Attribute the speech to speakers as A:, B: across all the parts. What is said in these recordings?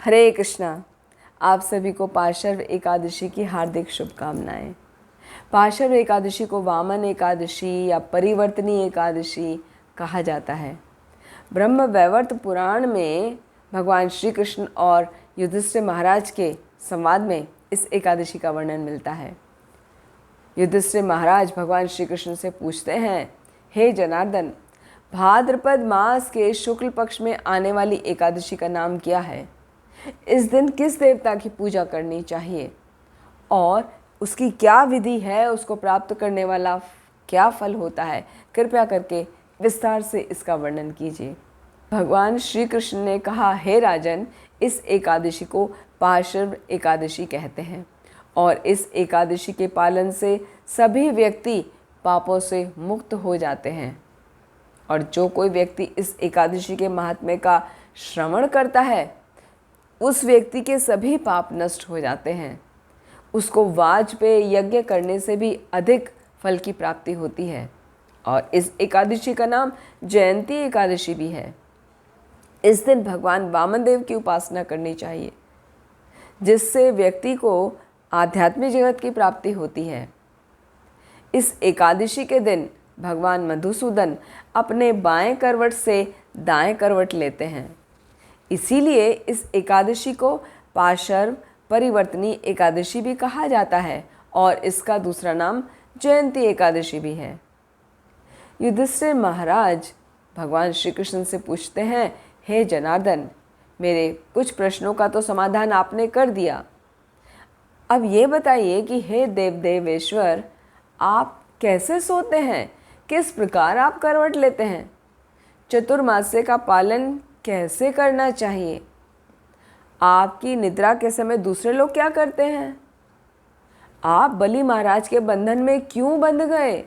A: हरे कृष्णा। आप सभी को पार्श्व एकादशी की हार्दिक शुभकामनाएं। पार्श्व एकादशी को वामन एकादशी या परिवर्तनी एकादशी कहा जाता है। ब्रह्म वैवर्त पुराण में भगवान श्री कृष्ण और युधिष्ठिर महाराज के संवाद में इस एकादशी का वर्णन मिलता है। युधिष्ठिर महाराज भगवान श्री कृष्ण से पूछते हैं, हे जनार्दन, भाद्रपद मास के शुक्ल पक्ष में आने वाली एकादशी का नाम क्या है? इस दिन किस देवता की पूजा करनी चाहिए और उसकी क्या विधि है? उसको प्राप्त करने वाला क्या फल होता है? कृपया करके विस्तार से इसका वर्णन कीजिए। भगवान श्री कृष्ण ने कहा, हे राजन, इस एकादशी को पार्श्व एकादशी कहते हैं और इस एकादशी के पालन से सभी व्यक्ति पापों से मुक्त हो जाते हैं। और जो कोई व्यक्ति इस एकादशी के महात्म्य का श्रवण करता है उस व्यक्ति के सभी पाप नष्ट हो जाते हैं। उसको वाजपेय यज्ञ करने से भी अधिक फल की प्राप्ति होती है। और इस एकादशी का नाम जयंती एकादशी भी है। इस दिन भगवान वामन देव की उपासना करनी चाहिए, जिससे व्यक्ति को आध्यात्मिक जगत की प्राप्ति होती है। इस एकादशी के दिन भगवान मधुसूदन अपने बाएं करवट से दाएं करवट लेते हैं। इसीलिए इस एकादशी को पार्श्व परिवर्तनी एकादशी भी कहा जाता है और इसका दूसरा नाम जयंती एकादशी भी है। युधिष्ठिर महाराज भगवान श्री कृष्ण से पूछते हैं, हे जनार्दन, मेरे कुछ प्रश्नों का तो समाधान आपने कर दिया। अब ये बताइए कि हे देव देवेश्वर, आप कैसे सोते हैं? किस प्रकार आप करवट लेते हैं? चतुर्मास्य का पालन कैसे करना चाहिए? आपकी निद्रा के समय दूसरे लोग क्या करते हैं? आप बलि महाराज के बंधन में क्यों बंध गए?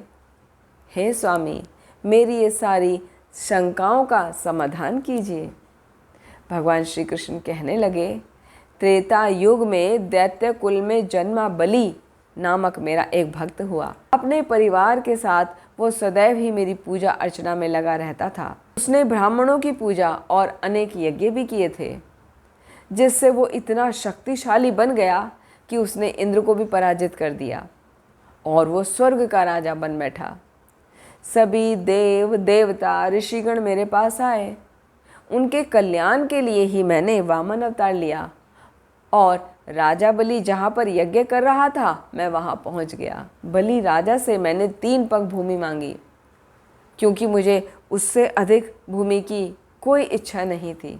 A: हे स्वामी, मेरी ये सारी शंकाओं का समाधान कीजिए। भगवान श्री कृष्ण कहने लगे, त्रेता युग में दैत्य कुल में जन्मा बलि नामक मेरा एक भक्त हुआ। अपने परिवार के साथ वो सदैव ही मेरी पूजा अर्चना में लगा रहता था। उसने ब्राह्मणों की पूजा और अनेक यज्ञ भी किए थे, जिससे वो इतना शक्तिशाली बन गया कि उसने इंद्र को भी पराजित कर दिया और वो स्वर्ग का राजा बन बैठा। सभी देव देवता ऋषिगण मेरे पास आए। उनके कल्याण के लिए ही मैंने वामन अवतार लिया और राजा बलि जहाँ पर यज्ञ कर रहा था मैं वहाँ पहुँच गया। बलि राजा से मैंने 3 पग भूमि मांगी, क्योंकि मुझे उससे अधिक भूमि की कोई इच्छा नहीं थी।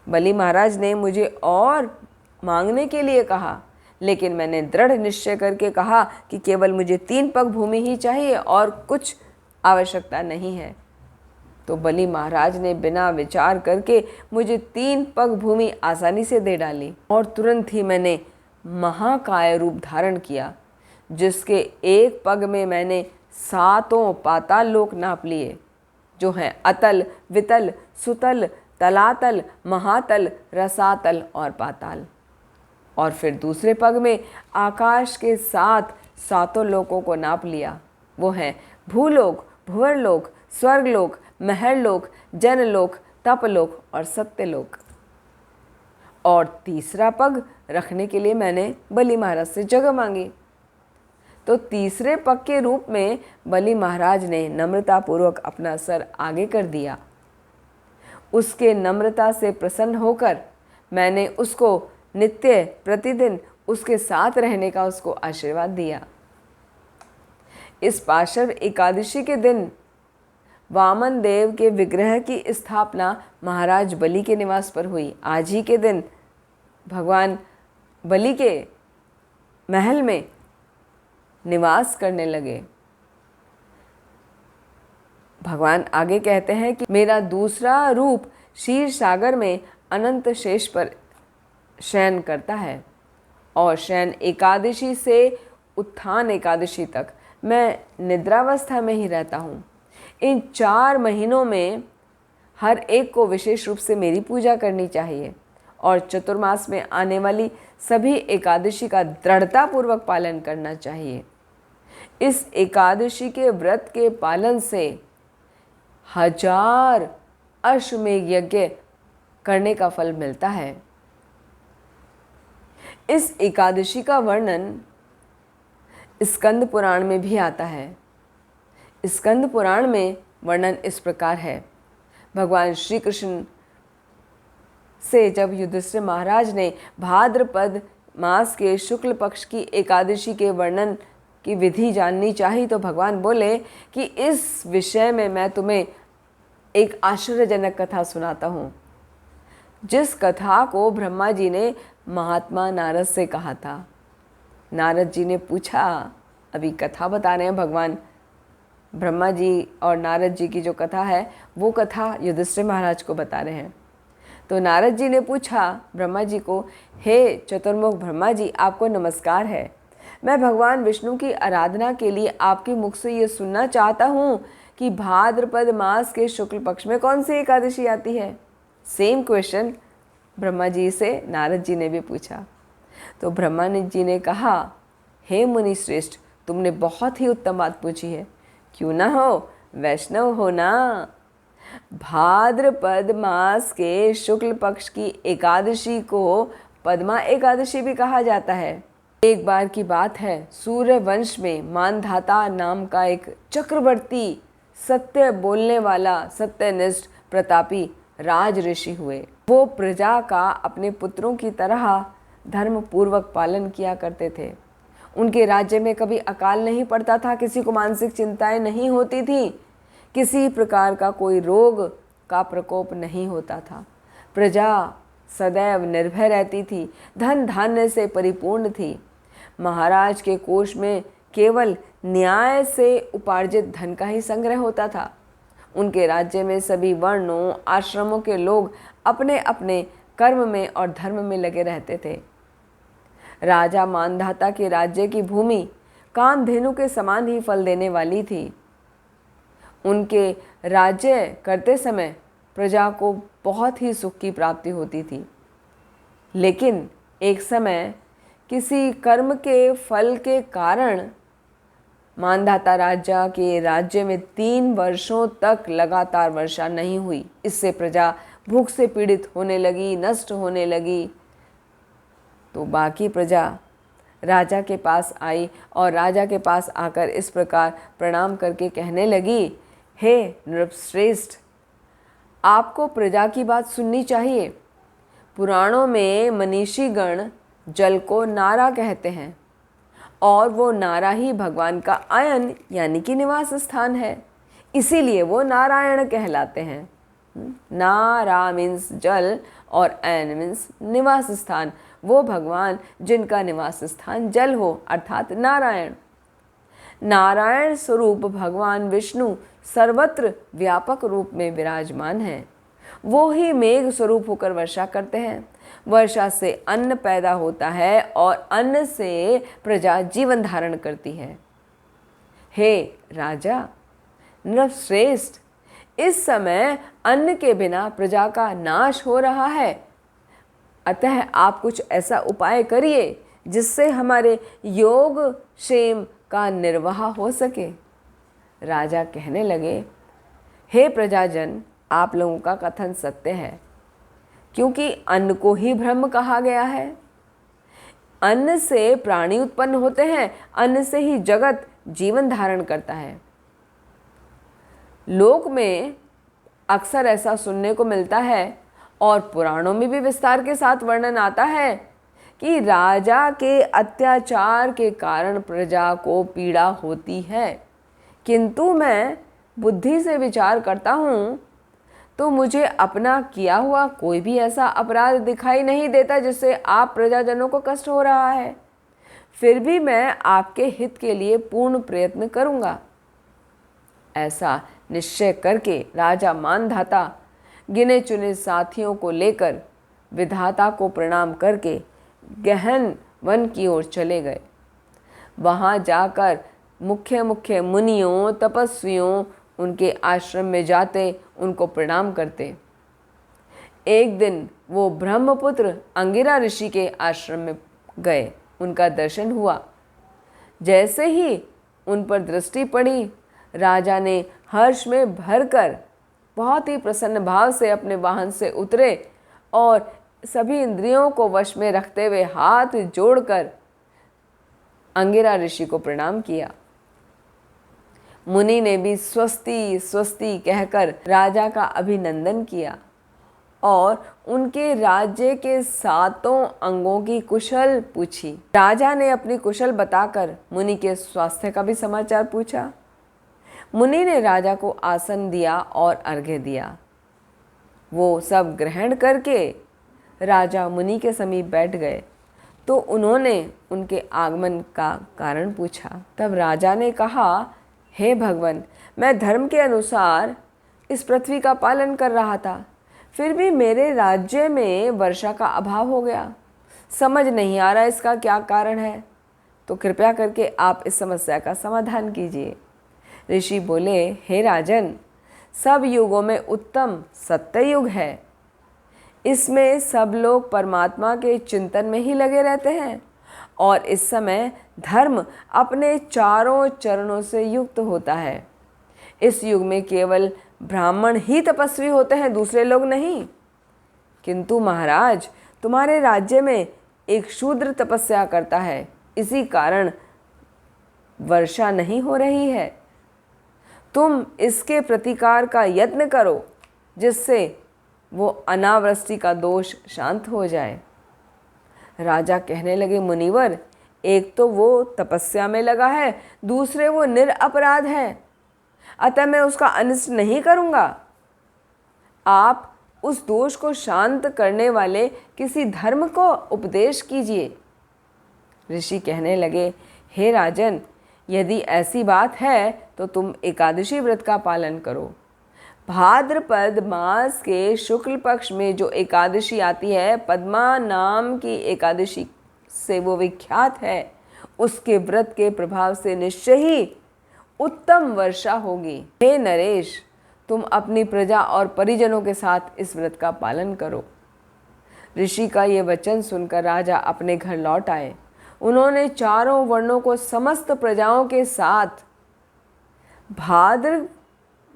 A: बलि महाराज ने मुझे और मांगने के लिए कहा, लेकिन मैंने दृढ़ निश्चय करके कहा कि केवल मुझे 3 पग भूमि ही चाहिए और कुछ आवश्यकता नहीं है। तो बलि महाराज ने बिना विचार करके मुझे 3 पग भूमि आसानी से दे डाली और तुरंत ही मैंने महाकाय रूप धारण किया, जिसके एक पग में मैंने 7 पाताल लोक नाप लिए, जो हैं अतल, वितल, सुतल, तलातल, महातल, रसातल और पाताल। और फिर दूसरे पग में आकाश के 7 लोकों को नाप लिया। वो हैं भूलोक, भुवरलोक, स्वर्गलोक, महरलोक, जनलोक, तपलोक और सत्यलोक। और तीसरा पग रखने के लिए मैंने बलि महाराज से जगह मांगी। तो तीसरे पग के रूप में बलि महाराज ने नम्रतापूर्वक अपना सर आगे कर दिया। उसके नम्रता से प्रसन्न होकर मैंने उसको नित्य प्रतिदिन उसके साथ रहने का उसको आशीर्वाद दिया। इस पार्श्व एकादशी के दिन वामन देव के विग्रह की स्थापना महाराज बलि के निवास पर हुई। आज ही के दिन भगवान बलि के महल में निवास करने लगे। भगवान आगे कहते हैं कि मेरा दूसरा रूप क्षीर सागर में अनंत शेष पर शयन करता है और शयन एकादशी से उत्थान एकादशी तक मैं निद्रावस्था में ही रहता हूँ। इन 4 महीनों में हर एक को विशेष रूप से मेरी पूजा करनी चाहिए और चतुर्मास में आने वाली सभी एकादशी का दृढ़तापूर्वक पालन करना चाहिए। इस एकादशी के व्रत के पालन से 1000 अश्वमेध यज्ञ करने का फल मिलता है। इस एकादशी का वर्णन स्कंद पुराण में भी आता है। स्कंद पुराण में वर्णन इस प्रकार है। भगवान श्री कृष्ण से जब युधिष्ठिर महाराज ने भाद्रपद मास के शुक्ल पक्ष की एकादशी के वर्णन की विधि जाननी चाहिए तो भगवान बोले कि इस विषय में मैं तुम्हें एक आश्चर्यजनक कथा सुनाता हूँ, जिस कथा को ब्रह्मा जी ने महात्मा नारद से कहा था। नारद जी ने पूछा, अभी कथा बता रहे हैं भगवान ब्रह्मा जी और नारद जी की जो कथा है वो कथा युधिष्ठिर महाराज को बता रहे हैं। तो नारद जी ने पूछा ब्रह्मा जी को, हे चतुर्मुख ब्रह्मा जी, आपको नमस्कार है। मैं भगवान विष्णु की आराधना के लिए आपके मुख से ये सुनना चाहता हूँ कि भाद्रपद मास के शुक्ल पक्ष में कौन सी एकादशी आती है। सेम क्वेश्चन ब्रह्मा जी से नारद जी ने भी पूछा। तो ब्रह्मा जी ने कहा, हे मुनि श्रेष्ठ, तुमने बहुत ही उत्तम बात पूछी है। क्यों ना हो, वैष्णव हो ना। भाद्रपद मास के शुक्ल पक्ष की एकादशी को पद्मा एकादशी भी कहा जाता है। एक बार की बात है, सूर्य वंश में मानधाता नाम का एक चक्रवर्ती, सत्य बोलने वाला, सत्यनिष्ठ, प्रतापी राज ऋषि हुए। वो प्रजा का अपने पुत्रों की तरह धर्म पूर्वक पालन किया करते थे। उनके राज्य में कभी अकाल नहीं पड़ता था, किसी को मानसिक चिंताएं नहीं होती थी, किसी प्रकार का कोई रोग का प्रकोप नहीं होता था। प्रजा सदैव निर्भय रहती थी, धन धान्य से परिपूर्ण थी। महाराज के कोष में केवल न्याय से उपार्जित धन का ही संग्रह होता था। उनके राज्य में सभी वर्णों आश्रमों के लोग अपने अपने कर्म में और धर्म में लगे रहते थे। राजा मानधाता के राज्य की भूमि कामधेनु के समान ही फल देने वाली थी। उनके राज्य करते समय प्रजा को बहुत ही सुख की प्राप्ति होती थी। लेकिन एक समय किसी कर्म के फल के कारण मानधाता राजा के राज्य में 3 वर्षों तक लगातार वर्षा नहीं हुई। इससे प्रजा भूख से पीड़ित होने लगी, नष्ट होने लगी। तो बाकी प्रजा राजा के पास आई और राजा के पास आकर इस प्रकार प्रणाम करके कहने लगी, हे नृपश्रेष्ठ, आपको प्रजा की बात सुननी चाहिए। पुराणों में मनीषी गण जल को नारा कहते हैं और वो नारा ही भगवान का आयन यानी कि निवास स्थान है, इसीलिए वो नारायण कहलाते हैं। नारा मीन्स जल और आयन मीन्स निवास स्थान, वो भगवान जिनका निवास स्थान जल हो अर्थात नारायण। नारायण स्वरूप भगवान विष्णु सर्वत्र व्यापक रूप में विराजमान है। वो ही मेघ स्वरूप होकर वर्षा करते हैं। वर्षा से अन्न पैदा होता है और अन्न से प्रजा जीवन धारण करती है। हे राजा नृपश्रेष्ठ, इस समय अन्न के बिना प्रजा का नाश हो रहा है, अतः आप कुछ ऐसा उपाय करिए जिससे हमारे योग क्षेम का निर्वाह हो सके। राजा कहने लगे, हे प्रजाजन, आप लोगों का कथन सत्य है, क्योंकि अन्न को ही ब्रह्म कहा गया है। अन्न से प्राणी उत्पन्न होते हैं, अन्न से ही जगत जीवन धारण करता है। लोक में अक्सर ऐसा सुनने को मिलता है और पुराणों में भी विस्तार के साथ वर्णन आता है कि राजा के अत्याचार के कारण प्रजा को पीड़ा होती है। किंतु मैं बुद्धि से विचार करता हूँ तो मुझे अपना किया हुआ कोई भी ऐसा अपराध दिखाई नहीं देता जिससे आप प्रजाजनों को कष्ट हो रहा है। फिर भी मैं आपके हित के लिए पूर्ण प्रयत्न करूँगा। ऐसा निश्चय करके राजा मानधाता गिने चुने साथियों को लेकर विधाता को प्रणाम करके गहन वन की ओर चले गए। वहाँ जाकर मुख्य मुख्य मुनियों तपस्वियों उनके आश्रम में जाते, उनको प्रणाम करते। एक दिन वो ब्रह्मपुत्र अंगिरा ऋषि के आश्रम में गए, उनका दर्शन हुआ। जैसे ही उन पर दृष्टि पड़ी, राजा ने हर्ष में भरकर बहुत ही प्रसन्न भाव से अपने वाहन से उतरे और सभी इंद्रियों को वश में रखते हुए हाथ जोड़कर अंगिरा ऋषि को प्रणाम किया। मुनि ने भी स्वस्ति स्वस्ति कहकर राजा का अभिनंदन किया और उनके राज्य के 7 अंगों की कुशल पूछी। राजा ने अपनी कुशल बताकर मुनि के स्वास्थ्य का भी समाचार पूछा। मुनि ने राजा को आसन दिया और अर्घ्य दिया। वो सब ग्रहण करके राजा मुनि के समीप बैठ गए तो उन्होंने उनके आगमन का कारण पूछा। तब राजा ने कहा, हे भगवान, मैं धर्म के अनुसार इस पृथ्वी का पालन कर रहा था, फिर भी मेरे राज्य में वर्षा का अभाव हो गया। समझ नहीं आ रहा इसका क्या कारण है, तो कृपया करके आप इस समस्या का समाधान कीजिए। ऋषि बोले, हे राजन, सब युगों में उत्तम सत्य युग है। इसमें सब लोग परमात्मा के चिंतन में ही लगे रहते हैं और इस समय धर्म अपने चारों चरणों से युक्त होता है। इस युग में केवल ब्राह्मण ही तपस्वी होते हैं, दूसरे लोग नहीं। किंतु महाराज, तुम्हारे राज्य में एक शूद्र तपस्या करता है, इसी कारण वर्षा नहीं हो रही है। तुम इसके प्रतिकार का यत्न करो, जिससे वो अनावृष्टि का दोष शांत हो जाए। राजा कहने लगे, मुनिवर, एक तो वो तपस्या में लगा है, दूसरे वो निरपराध है, अतः मैं उसका अनिष्ट नहीं करूँगा। आप उस दोष को शांत करने वाले किसी धर्म को उपदेश कीजिए। ऋषि कहने लगे, हे राजन, यदि ऐसी बात है तो तुम एकादशी व्रत का पालन करो। भाद्रपद मास के शुक्ल पक्ष में जो एकादशी आती है, पद्मा नाम की एकादशी से वो विख्यात है, उसके व्रत के प्रभाव से निश्चय ही उत्तम वर्षा होगी। हे नरेश, तुम अपनी प्रजा और परिजनों के साथ इस व्रत का पालन करो। ऋषि का ये वचन सुनकर राजा अपने घर लौट आए। उन्होंने चारों वर्णों को समस्त प्रजाओं के साथ भाद्र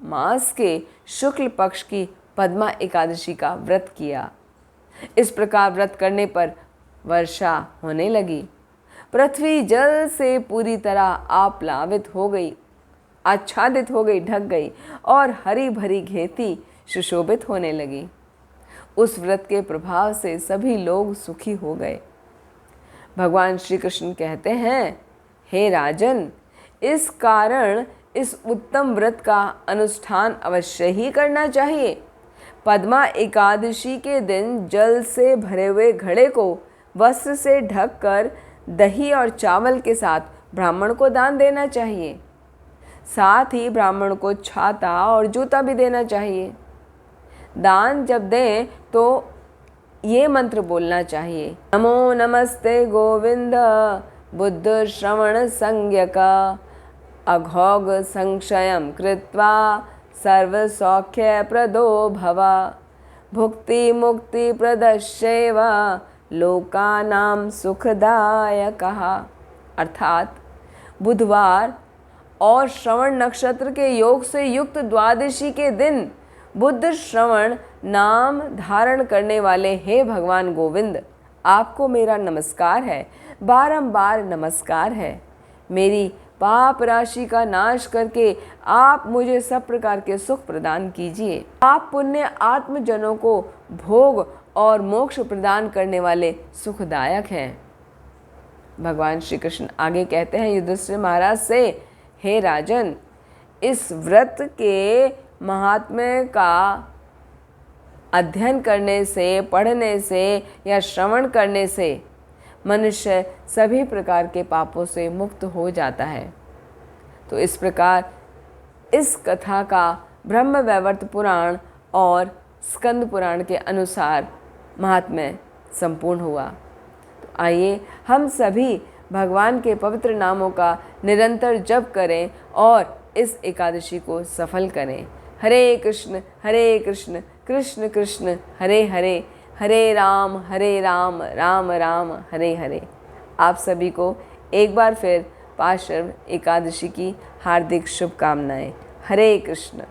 A: मास के शुक्ल पक्ष की पद्मा एकादशी का व्रत किया। इस प्रकार व्रत करने पर वर्षा होने लगी। पृथ्वी जल से पूरी तरह आप्लावित हो गई, आच्छादित हो गई, ढक गई और हरी भरी खेती सुशोभित होने लगी। उस व्रत के प्रभाव से सभी लोग सुखी हो गए। भगवान श्री कृष्ण कहते हैं, हे राजन, इस कारण इस उत्तम व्रत का अनुष्ठान अवश्य ही करना चाहिए। पद्मा एकादशी के दिन जल से भरे हुए घड़े को वस्त्र से ढककर दही और चावल के साथ ब्राह्मण को दान देना चाहिए। साथ ही ब्राह्मण को छाता और जूता भी देना चाहिए। दान जब दें तो ये मंत्र बोलना चाहिए, नमो नमस्ते गोविंद बुद्ध श्रवण संज्ञका अघोग संक्षयं कृत्वा सर्व सौख्य प्रदो भव भुक्ति मुक्ति प्रदश्यैव लोकानां सुखदायकः। अर्थात बुधवार और श्रवण नक्षत्र के योग से युक्त द्वादशी के दिन बुद्ध श्रवण नाम धारण करने वाले हे भगवान गोविंद, आपको मेरा नमस्कार है, बारंबार नमस्कार है। मेरी पाप राशि का नाश करके आप मुझे सब प्रकार के सुख प्रदान कीजिए। आप पुण्य आत्मजनों को भोग और मोक्ष प्रदान करने वाले सुखदायक हैं। भगवान श्री कृष्ण आगे कहते हैं युधिष्ठिर महाराज से, हे राजन, इस व्रत के महात्म्य का अध्ययन करने से, पढ़ने से या श्रवण करने से मनुष्य सभी प्रकार के पापों से मुक्त हो जाता है। तो इस प्रकार इस कथा का ब्रह्म वैवर्त पुराण और स्कंद पुराण के अनुसार महात्म्य संपूर्ण हुआ। तो आइए हम सभी भगवान के पवित्र नामों का निरंतर जप करें और इस एकादशी को सफल करें। हरे कृष्ण कृष्ण कृष्ण हरे हरे, हरे राम राम राम हरे हरे। आप सभी को एक बार फिर पार्श्व एकादशी की हार्दिक शुभकामनाएं। हरे कृष्ण।